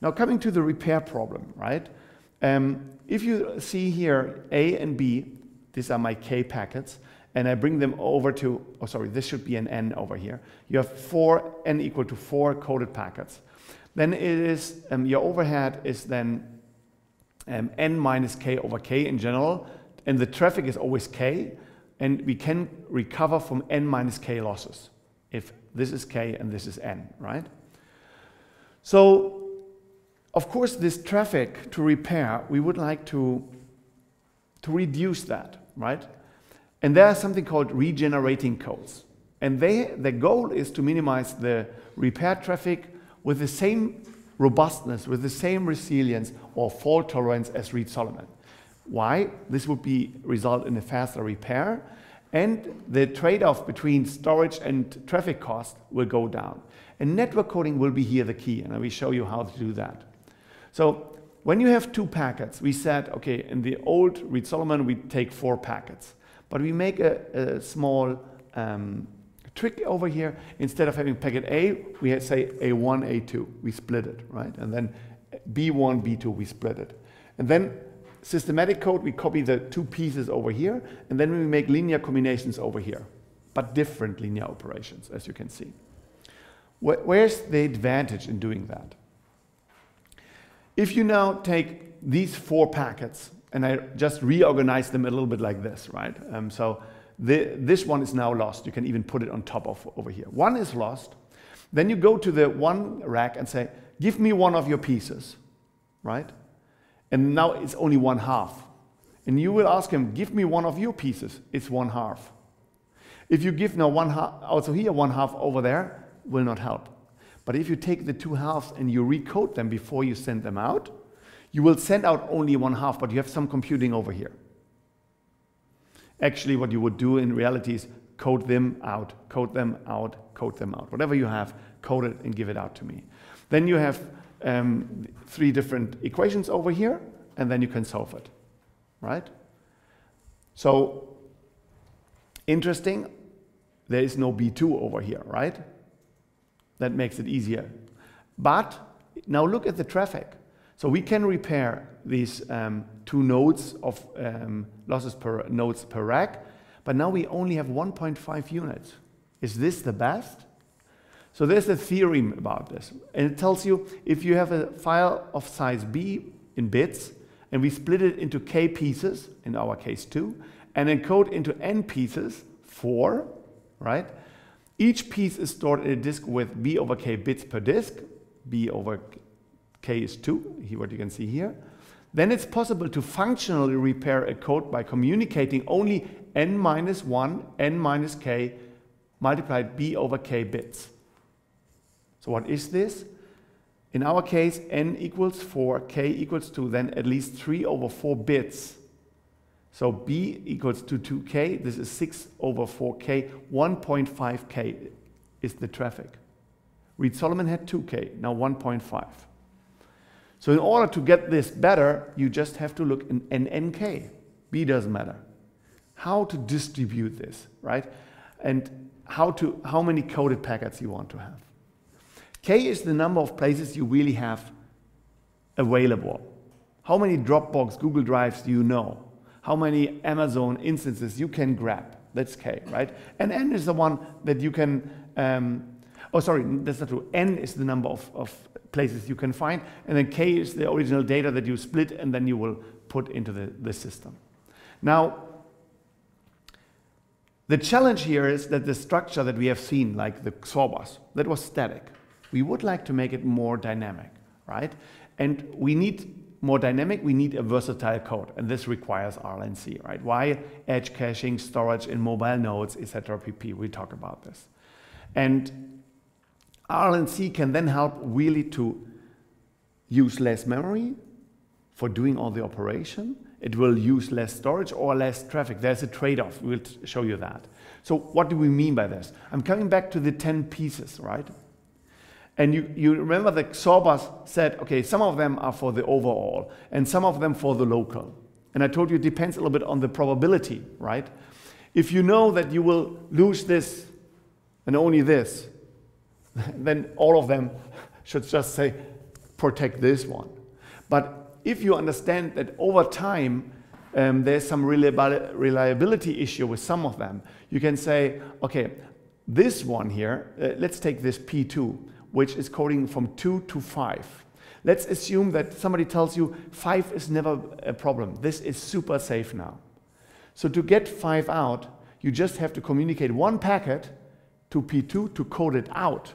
Now coming to the repair problem, right? If you see here A and B, these are my K packets, and I bring them over to, oh sorry, this should be an N over here. You have N equal to 4 coded packets. Then it is, your overhead is then N minus K over K in general, and the traffic is always K, and we can recover from N minus K losses if this is K and this is N, right? So, of course, this traffic to repair, we would like to reduce that, right? And there are something called regenerating codes. And the goal is to minimize the repair traffic with the same robustness, with the same resilience or fault tolerance as Reed-Solomon. Why? This would result in a faster repair, and the trade-off between storage and traffic cost will go down. And network coding will be here the key, and I will show you how to do that. So when you have 2 packets, we said, okay, in the old Reed-Solomon, we take 4 packets. But we make a small trick over here. Instead of having packet A, we say A1, A2. We split it, right? And then B1, B2, we split it. And then systematic code, we copy the 2 pieces over here, and then we make linear combinations over here, but different linear operations, as you can see. Where's the advantage in doing that? If you now take these 4 packets, and I just reorganize them a little bit like this, right? This one is now lost. You can even put it on top of over here. One is lost. Then you go to the one rack and say, give me one of your pieces, right? And now it's only 1/2. And you will ask him, give me one of your pieces. It's 1/2. If you give now 1/2, also here 1/2 over there, will not help. But if you take the 2 halves and you recode them before you send them out, you will send out only 1/2, but you have some computing over here. Actually, what you would do in reality is code them out, code them out, code them out. Whatever you have, code it and give it out to me. Then you have 3 different equations over here, and then you can solve it, right? So, interesting, there is no B2 over here, right? That makes it easier. But now look at the traffic. So we can repair these 2 nodes of losses per nodes per rack, but now we only have 1.5 units. Is this the best? So there's a theorem about this, and it tells you if you have a file of size B in bits, and we split it into K pieces, in our case 2, and encode into N pieces, 4, right? Each piece is stored in a disk with B over K bits per disk. B over K is 2, here what you can see here. Then it's possible to functionally repair a code by communicating only N minus 1, N minus K multiplied B over K bits. So what is this? In our case, N equals 4, K equals 2, then at least 3 over 4 bits. So B equals to 2K, this is 6 over 4K, 1.5K is the traffic. Reed-Solomon had 2K, now 1.5. So in order to get this better, you just have to look in NK. B doesn't matter. How to distribute this, right? And how many coded packets you want to have. K is the number of places you really have available. How many Dropbox, Google Drives do you know? How many Amazon instances you can grab? That's K, right? And N is the one that you can, oh sorry, that's not true. N is the number of places you can find, and then K is the original data that you split and then you will put into the system. Now, the challenge here is that the structure that we have seen, like the XOR, that was static. We would like to make it more dynamic, right? And we need more dynamic, we need a versatile code, and this requires RLNC, right? Why edge caching, storage in mobile nodes, etc. pp. We talk about this. And RLNC can then help really to use less memory for doing all the operation. It will use less storage or less traffic. There's a trade-off. We'll show you that. So what do we mean by this? I'm coming back to the 10 pieces, right? And you remember the XOR said, okay, some of them are for the overall and some of them for the local. And I told you it depends a little bit on the probability, right? If you know that you will lose this and only this, then all of them should just say, protect this one. But if you understand that over time there's some reliability issue with some of them, you can say, okay, this one here, let's take this P2, which is coding from 2 to 5. Let's assume that somebody tells you 5 is never a problem. This is super safe now. So to get 5 out, you just have to communicate one packet to P2 to code it out.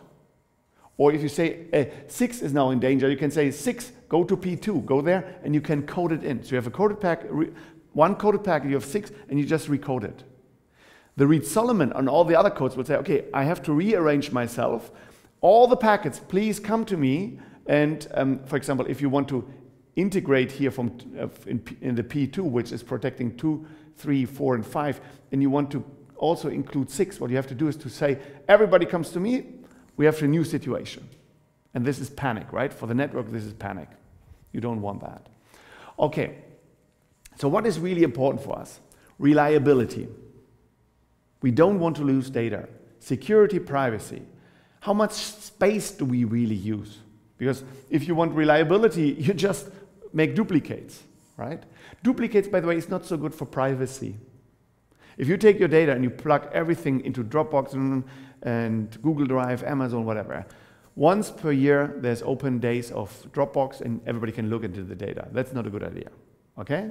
Or if you say 6 is now in danger, you can say 6, go to P2, go there, and you can code it in. So you have a coded packet, one coded packet, you have 6, and you just recode it. The Reed-Solomon on all the other codes will say, okay, I have to rearrange myself. All the packets, please come to me. And for example, if you want to integrate here from in the P2, which is protecting 2, 3, 4, and 5, and you want to also include 6, what you have to do is to say, everybody comes to me, we have a new situation. And this is panic, right? For the network, this is panic. You don't want that. Okay, so what is really important for us? Reliability. We don't want to lose data. Security, privacy. How much space do we really use? Because if you want reliability, you just make duplicates, right? Duplicates, by the way, is not so good for privacy. If you take your data and you plug everything into Dropbox and Google Drive, Amazon, whatever, once per year there's open days of Dropbox and everybody can look into the data. That's not a good idea, okay?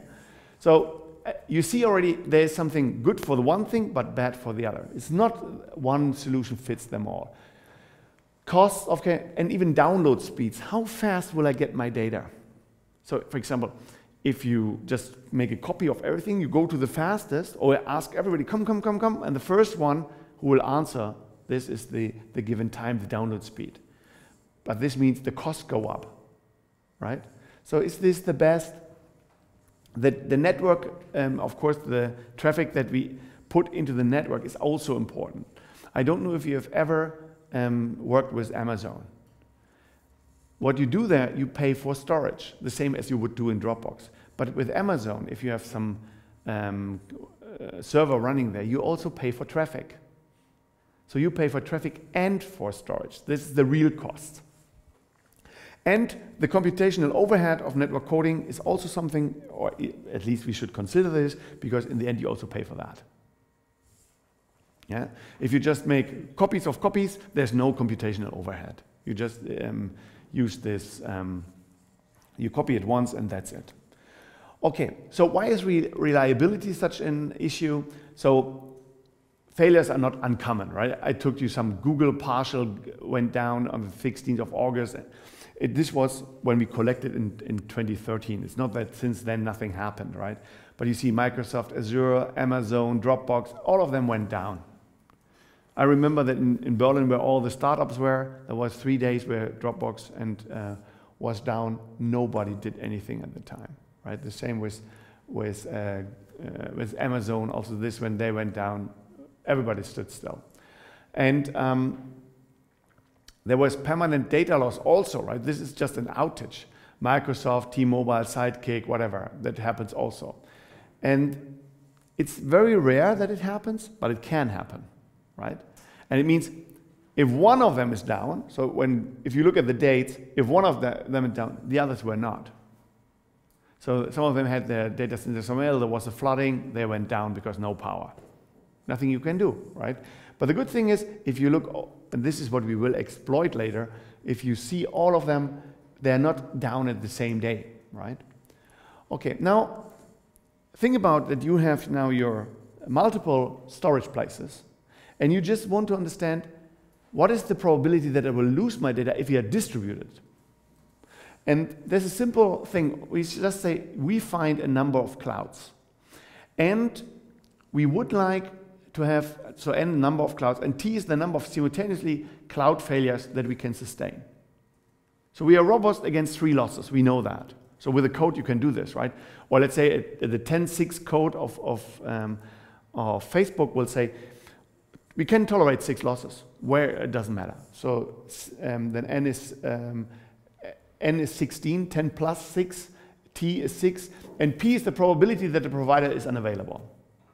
So you see already there's something good for the one thing but bad for the other. It's not one solution fits them all. Costs of, and even download speeds. How fast will I get my data? So for example, if you just make a copy of everything, you go to the fastest, or ask everybody, come, and the first one who will answer, this is the given time, the download speed. But this means the costs go up, right? So is this the best? The network, of course, the traffic that we put into the network is also important. I don't know if you have ever worked with Amazon. What you do there, you pay for storage, the same as you would do in Dropbox. But with Amazon, if you have some server running there, you also pay for traffic. So you pay for traffic and for storage. This is the real cost. And the computational overhead of network coding is also something, or at least we should consider this, because in the end you also pay for that. Yeah? If you just make copies of copies, there's no computational overhead. You just use this, you copy it once and that's it. Okay, so why is reliability such an issue? So failures are not uncommon, right? I took you some Google partial went down on the 16th of August. This was when we collected in 2013. It's not that since then nothing happened, right? But you see Microsoft, Azure, Amazon, Dropbox, all of them went down. I remember that in Berlin, where all the startups were, there was 3 days where Dropbox was down. Nobody did anything at the time, right? The same with Amazon. Also, this when they went down, everybody stood still, and there was permanent data loss also, right? This is just an outage. Microsoft, T-Mobile, Sidekick, whatever, that happens also, and it's very rare that it happens, but it can happen, right? And it means if one of them is down, so if you look at the dates, if one of them is down, the others were not. So some of them had their data centers somewhere, there was a flooding, they went down because no power. Nothing you can do, right? But the good thing is, if you look, and this is what we will exploit later, if you see all of them, they're not down at the same day, right? Okay, now think about that you have now your multiple storage places, and you just want to understand what is the probability that I will lose my data if you are distributed. And there's a simple thing. We just say we find a number of clouds. And we would like to have, so n number of clouds, and t is the number of simultaneously cloud failures that we can sustain. So we are robust against 3 losses. We know that. So with a code you can do this, right? Or let's say the 10.6 code of Facebook will say, we can tolerate 6 losses, where it doesn't matter. So then n is 16, 10 plus 6, t is 6, and p is the probability that the provider is unavailable.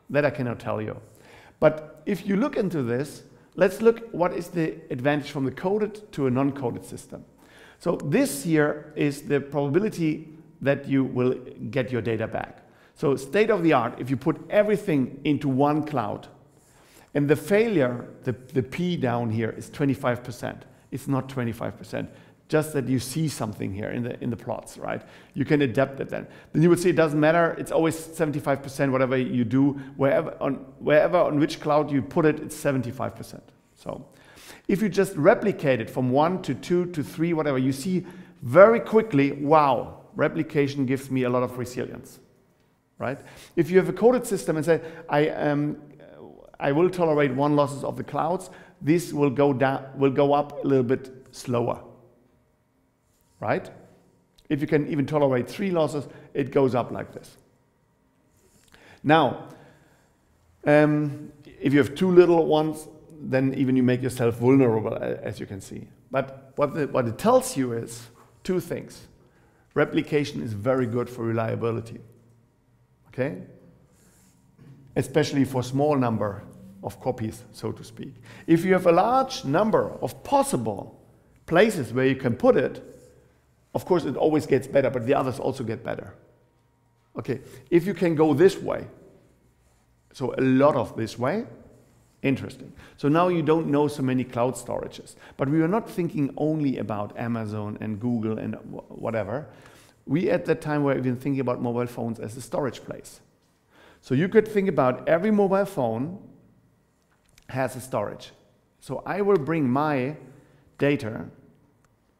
That I cannot tell you. But if you look into this, let's look what is the advantage from the coded to a non-coded system. So this here is the probability that you will get your data back. So state of the art, if you put everything into one cloud, and the failure, the P down here is 25%. It's not 25%, just that you see something here in the plots, right? You can adapt it then. Then you would say it doesn't matter, it's always 75%, whatever you do, wherever on which cloud you put it, it's 75%. So if you just replicate it from 1 to 2 to 3, whatever, you see very quickly, wow, replication gives me a lot of resilience, right? If you have a coded system and say, I will tolerate 1 losses of the clouds, this will go up a little bit slower, right? If you can even tolerate 3 losses, it goes up like this. Now, if you have 2 little ones, then even you make yourself vulnerable, as you can see. But what it tells you is 2 things. Replication is very good for reliability, okay? Especially for small number of copies, so to speak. If you have a large number of possible places where you can put it, of course it always gets better, but the others also get better. Okay, if you can go this way, so a lot of this way, interesting. So now you don't know so many cloud storages, but we were not thinking only about Amazon and Google and whatever. We at that time were even thinking about mobile phones as a storage place. So you could think about every mobile phone has a storage. So I will bring my data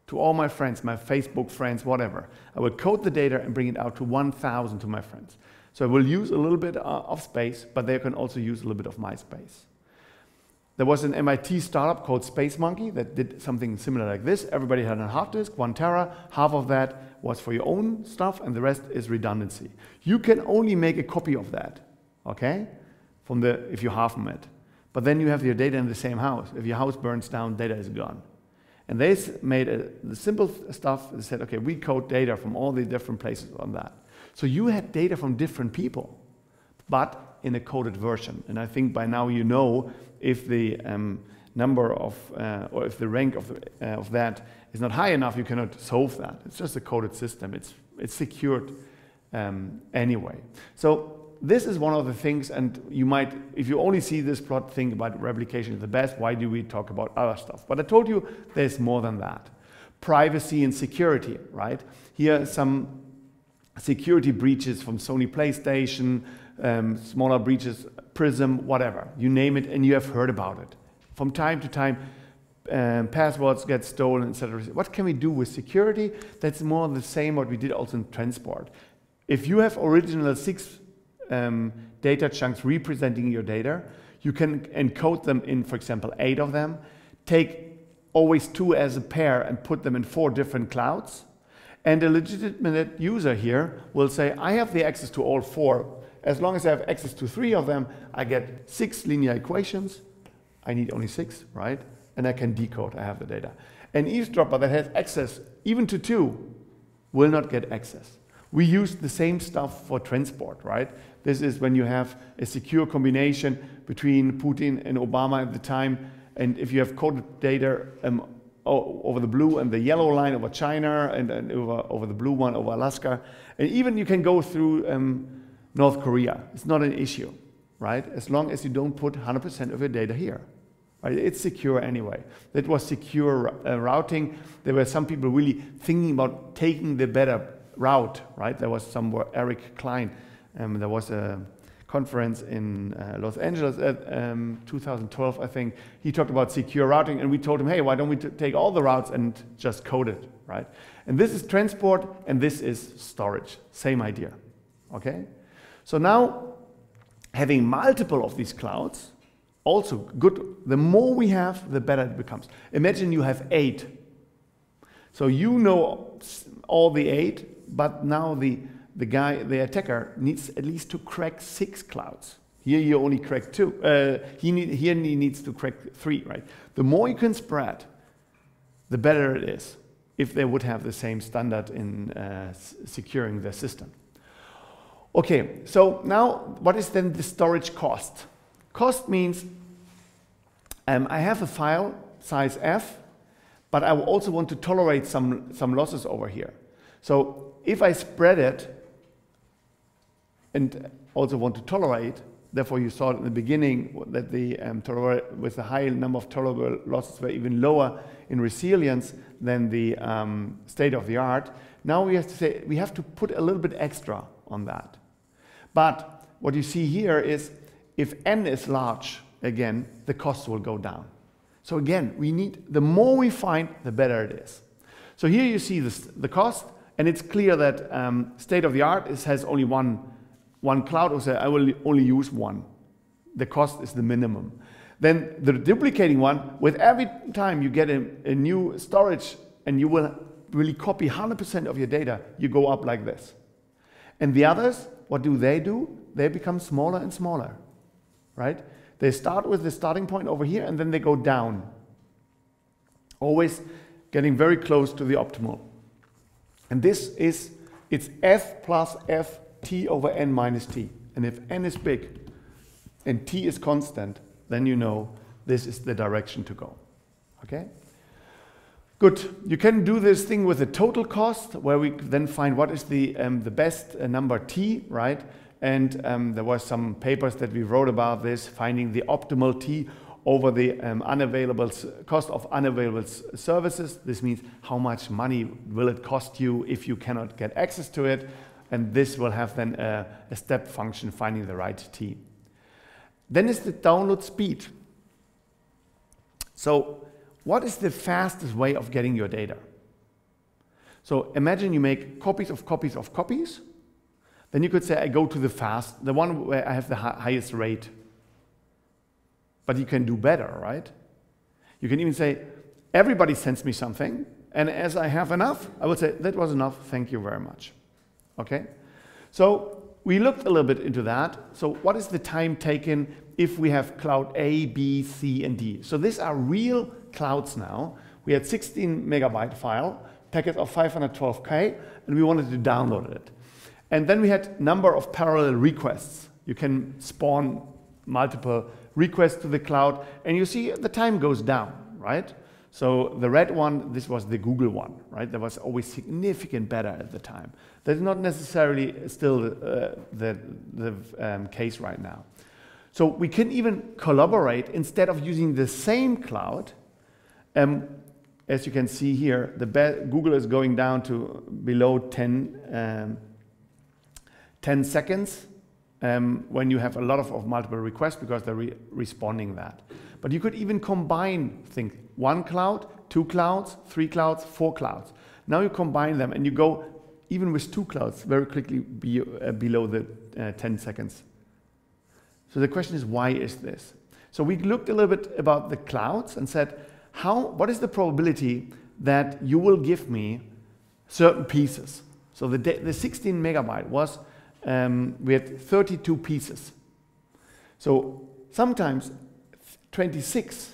to all my friends, my Facebook friends, whatever. I will code the data and bring it out to 1,000 to my friends. So I will use a little bit of space, but they can also use a little bit of my space. There was an MIT startup called Space Monkey that did something similar like this. Everybody had a hard disk, 1 tera, half of that was for your own stuff, and the rest is redundancy. You can only make a copy of that, okay, if you half it. But then you have your data in the same house. If your house burns down, data is gone. And they made the simple stuff. They said, okay, we code data from all the different places on that. So you had data from different people, but in a coded version. And I think by now you know if the number of, or if the rank of that is not high enough, you cannot solve that. It's just a coded system. It's secured anyway. So this is one of the things, and you might, if you only see this plot, think about replication is the best. Why do we talk about other stuff? But I told you there's more than that. Privacy and security, right? Here are some security breaches from Sony PlayStation, smaller breaches, Prism, whatever. You name it, and you have heard about it. From time to time, passwords get stolen, etc. What can we do with security? That's more the same what we did also in transport. If you have original 6 data chunks representing your data, you can encode them in, for example, 8 of them, take always 2 as a pair and put them in 4 different clouds, and a legitimate user here will say, I have the access to all 4. As long as I have access to 3 of them, I get 6 linear equations. I need only 6, right? And I can decode, I have the data. An eavesdropper that has access even to 2 will not get access. We use the same stuff for transport, right? This is when you have a secure combination between Putin and Obama at the time, and if you have coded data over the blue and the yellow line over China, and over the blue one over Alaska, and even you can go through North Korea. It's not an issue, right? As long as you don't put 100% of your data here. Right? It's secure anyway. That was secure routing. There were some people really thinking about taking the better route, right? There was somewhere Eric Klein. There was a conference in Los Angeles at 2012, I think. He talked about secure routing, and we told him, hey, why don't we take all the routes and just code it, right? And this is transport, and this is storage. Same idea, okay? So now, having multiple of these clouds, also good. The more we have, the better it becomes. Imagine you have 8. So you know all the 8, but now the attacker needs at least to crack 6 clouds. Here you only crack 2. He needs to crack 3, right? The more you can spread, the better it is, if they would have the same standard in securing their system. Okay, so now what is then the storage cost? Cost means I have a file size F, but I also want to tolerate some losses over here. So if I spread it and also want to tolerate, therefore you saw in the beginning that the with the high number of tolerable losses were even lower in resilience than the state of the art. Now we have to say we have to put a little bit extra on that. But what you see here is if n is large, again, the cost will go down. So again, we need, the more we find, the better it is. So here you see the cost, and it's clear that state of the art has only one cloud, so I will only use one. The cost is the minimum. Then the duplicating one, with every time you get a new storage and you will really copy 100% of your data, you go up like this. And the others, what do? They become smaller and smaller, right? They start with the starting point over here and then they go down. Always getting very close to the optimal. And this is, it's f plus f t over n minus t. And if n is big and t is constant, then you know this is the direction to go. Okay? Good. You can do this thing with the total cost, where we then find what is the best number t, right? And there were some papers that we wrote about this, finding the optimal t over the unavailable cost of unavailable services. This means how much money will it cost you if you cannot get access to it. And this will have then a step function finding the right t. Then is the download speed. So what is the fastest way of getting your data? So imagine you make copies of copies of copies. Then you could say I go to the one where I have the highest rate. But you can do better, right? You can even say everybody sends me something, and as I have enough, I would say that was enough, thank you very much. Okay? So we looked a little bit into that. So what is the time taken if we have cloud A, B, C, and D? So these are real clouds now. We had 16 megabyte file, packet of 512K, and we wanted to download it. And then we had number of parallel requests. You can spawn multiple requests to the cloud, and you see the time goes down, right? So the red one, this was the Google one, right? That was always significant better at the time. That's not necessarily still the case right now. So we can even collaborate instead of using the same cloud. As you can see here, Google is going down to below 10 seconds when you have a lot of multiple requests because they're responding that. But you could even combine things. One cloud, two clouds, three clouds, four clouds. Now you combine them and you go, even with two clouds, very quickly below the 10 seconds. So the question is, why is this? So we looked a little bit about the clouds and said, what is the probability that you will give me certain pieces? So the 16 megabyte was, we had 32 pieces. So sometimes 26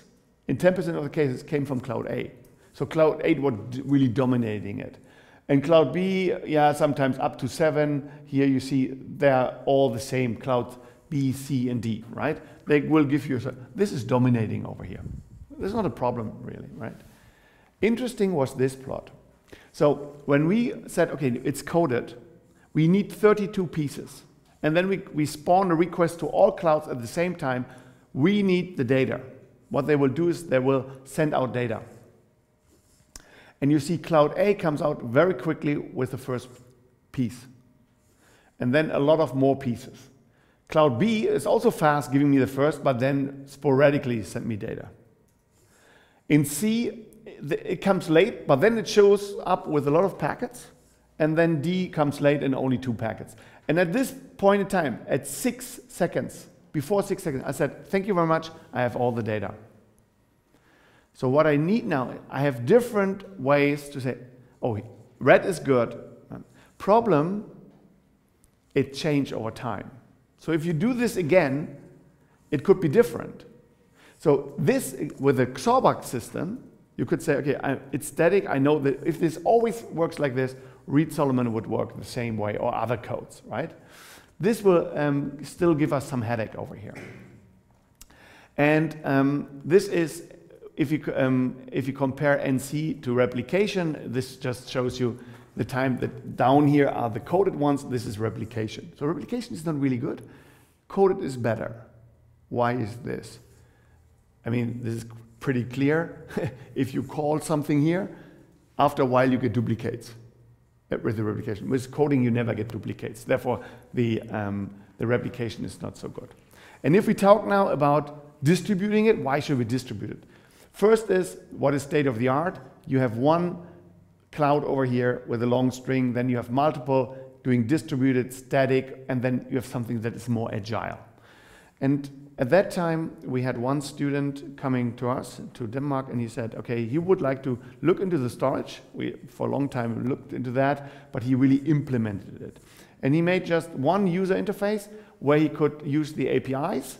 in 10% of the cases came from cloud A. So cloud A was really dominating it. And cloud B, yeah, sometimes up to 7. Here you see they're all the same, cloud B, C, and D, right? They will give you, this is dominating over here. This is not a problem really, right? Interesting was this plot. So when we said, okay, it's coded, we need 32 pieces. And then we spawn a request to all clouds at the same time. We need the data. What they will do is they will send out data. And you see cloud A comes out very quickly with the first piece. And then a lot of more pieces. Cloud B is also fast, giving me the first, but then sporadically send me data. In C, it comes late, but then it shows up with a lot of packets. And then D comes late and only 2 packets. And at this point in time, at 6 seconds, before 6 seconds, I said, thank you very much, I have all the data. So what I need now, I have different ways to say, oh, red is good. Problem, it changed over time. So if you do this again, it could be different. So this, with a Xorback system, you could say, okay, it's static. I know that if this always works like this, Reed-Solomon would work the same way, or other codes, right? This will still give us some headache over here. And this is if you compare NC to replication, this just shows you the time that down here are the coded ones. This is replication. So replication is not really good. Coded is better. Why is this? I mean, this is pretty clear. If you call something here, after a while you get duplicates with the replication. With coding, you never get duplicates. Therefore, the replication is not so good. And if we talk now about distributing it, why should we distribute it? First is, what is state of the art? You have one cloud over here with a long string, then you have multiple doing distributed, static, and then you have something that is more agile. And at that time, we had one student coming to us, to Denmark, and he said, okay, he would like to look into the storage. We, for a long time, looked into that, but he really implemented it. And he made just one user interface where he could use the APIs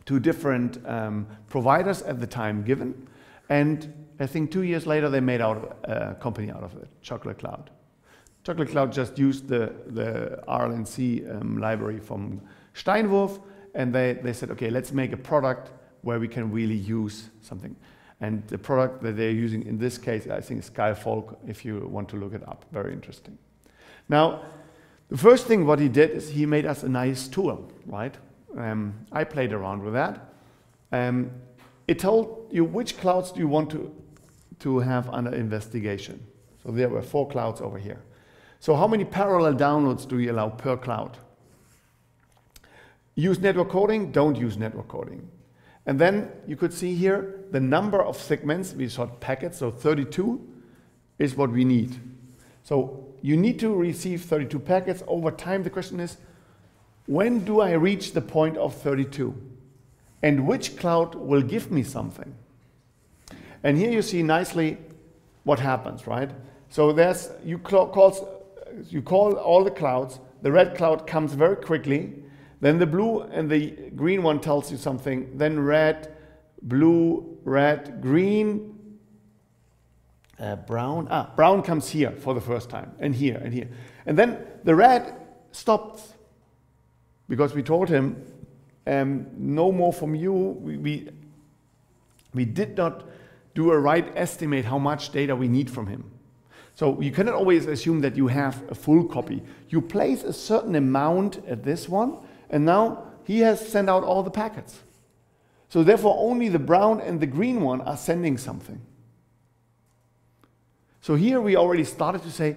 to different providers at the time given. And I think 2 years later, they made out a company out of it, Chocolate Cloud. Chocolate Cloud just used the RLNC library from Steinwurf, and they said, okay, let's make a product where we can really use something. And the product that they're using in this case, I think, is Skyfolk, if you want to look it up. Very interesting. Now, the first thing what he did is he made us a nice tool, right? I played around with that. It told you which clouds do you want to have under investigation. So there were 4 clouds over here. So how many parallel downloads do you allow per cloud? Use network coding, don't use network coding. And then you could see here the number of segments, we saw packets, so 32 is what we need. So you need to receive 32 packets over time. The question is, when do I reach the point of 32? And which cloud will give me something? And here you see nicely what happens, right? So there's, you call all the clouds, the red cloud comes very quickly, then the blue and the green one tells you something, then red, blue, red, green, brown. Brown comes here for the first time, and here, and here. And then the red stops, because we told him, no more from you. We did not do a right estimate how much data we need from him. So you cannot always assume that you have a full copy. You place a certain amount at this one, and now he has sent out all the packets. So therefore only the brown and the green one are sending something. So here we already started to say,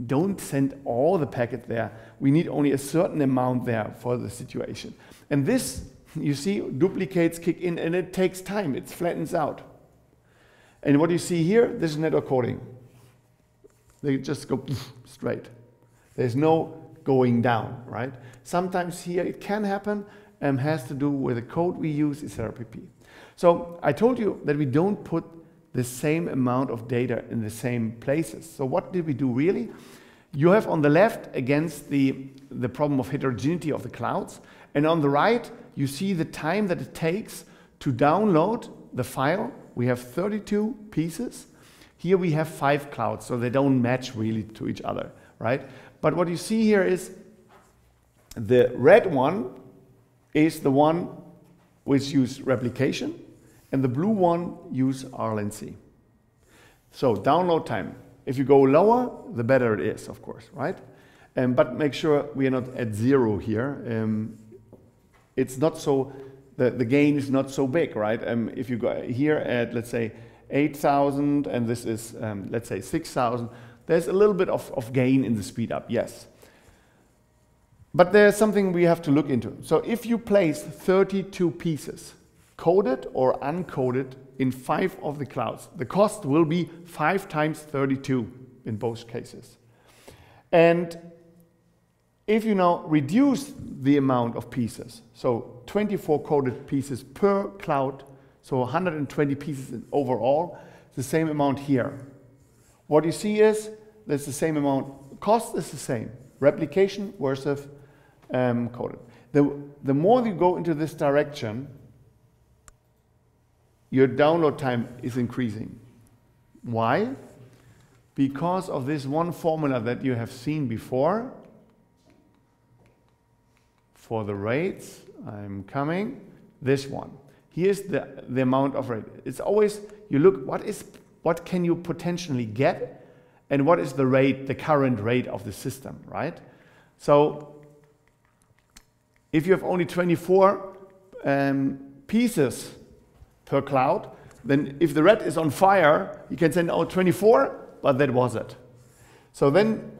don't send all the packet there. We need only a certain amount there for the situation. And this, you see, duplicates kick in, and it takes time. It flattens out. And what you see here, this is network coding. They just go straight. There's no going down, right? Sometimes here it can happen and has to do with the code we use, etc. So I told you that we don't put the same amount of data in the same places. So what did we do really? You have on the left against the problem of heterogeneity of the clouds, and on the right you see the time that it takes to download the file. We have 32 pieces. Here we have 5 clouds, so they don't match really to each other, right? But what you see here is the red one is the one which uses replication, and the blue one uses RLNC. So download time. If you go lower, the better it is, of course, right? But make sure we are not at 0 here. It's not so, the gain is not so big, right? If you go here at, let's say, 8,000, and this is, let's say, 6,000, there's a little bit of gain in the speed up, yes. But there's something we have to look into. So if you place 32 pieces, coded or uncoded, in 5 of the clouds, the cost will be 5 times 32 in both cases. And if you now reduce the amount of pieces, so 24 coded pieces per cloud, so 120 pieces in overall, the same amount here. What you see is there's the same amount, cost is the same, replication versus coded. The more you go into this direction, your download time is increasing. Why? Because of this one formula that you have seen before. For the rates, I'm coming, this one. Here's the amount of rate. It's always, you look, what can you potentially get, and what is the rate, the current rate of the system, right? So if you have only 24 pieces per cloud, then if the red is on fire, you can send out 24, but that was it. So then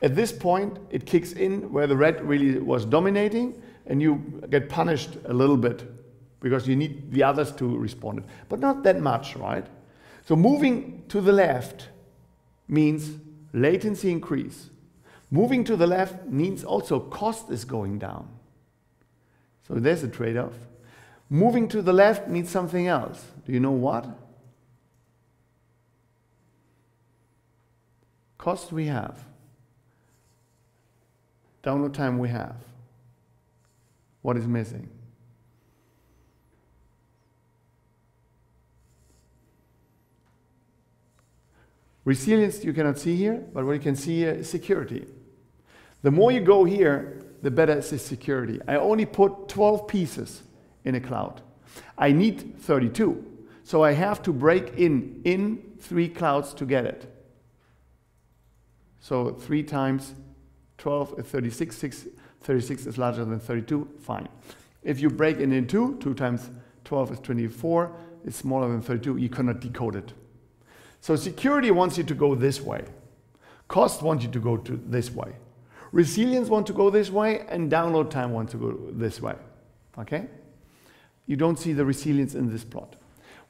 at this point, it kicks in where the red really was dominating, and you get punished a little bit because you need the others to respond, but not that much, right? So moving to the left means latency increase. Moving to the left means also cost is going down. So there's a trade-off. Moving to the left means something else. Do you know what? Cost we have. Download time we have. What is missing? Resilience you cannot see here, but what you can see here is security. The more you go here, the better is the security. I only put 12 pieces in a cloud. I need 32, so I have to break in 3 clouds to get it. So 3 times 12 is 36. 36 is larger than 32, fine. If you break in 2 times 12 is 24, it's smaller than 32, you cannot decode it. So security wants you to go this way. Cost wants you to go to this way. Resilience wants to go this way, and download time wants to go this way. Okay? You don't see the resilience in this plot.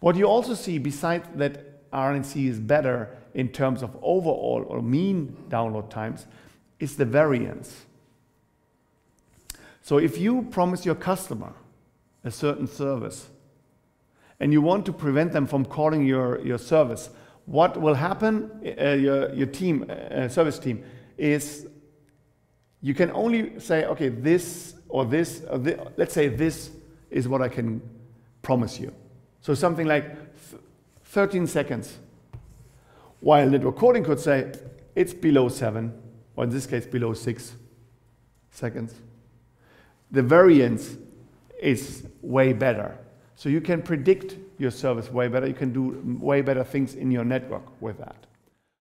What you also see, besides that RNC is better in terms of overall or mean download times, is the variance. So if you promise your customer a certain service, and you want to prevent them from calling your service, what will happen, your team, service team, is you can only say, okay, this or this, let's say this is what I can promise you. So something like 13 seconds. While network coding could say, it's below 7, or in this case, below 6 seconds. The variance is way better. So you can predict your service way better. You can do way better things in your network with that.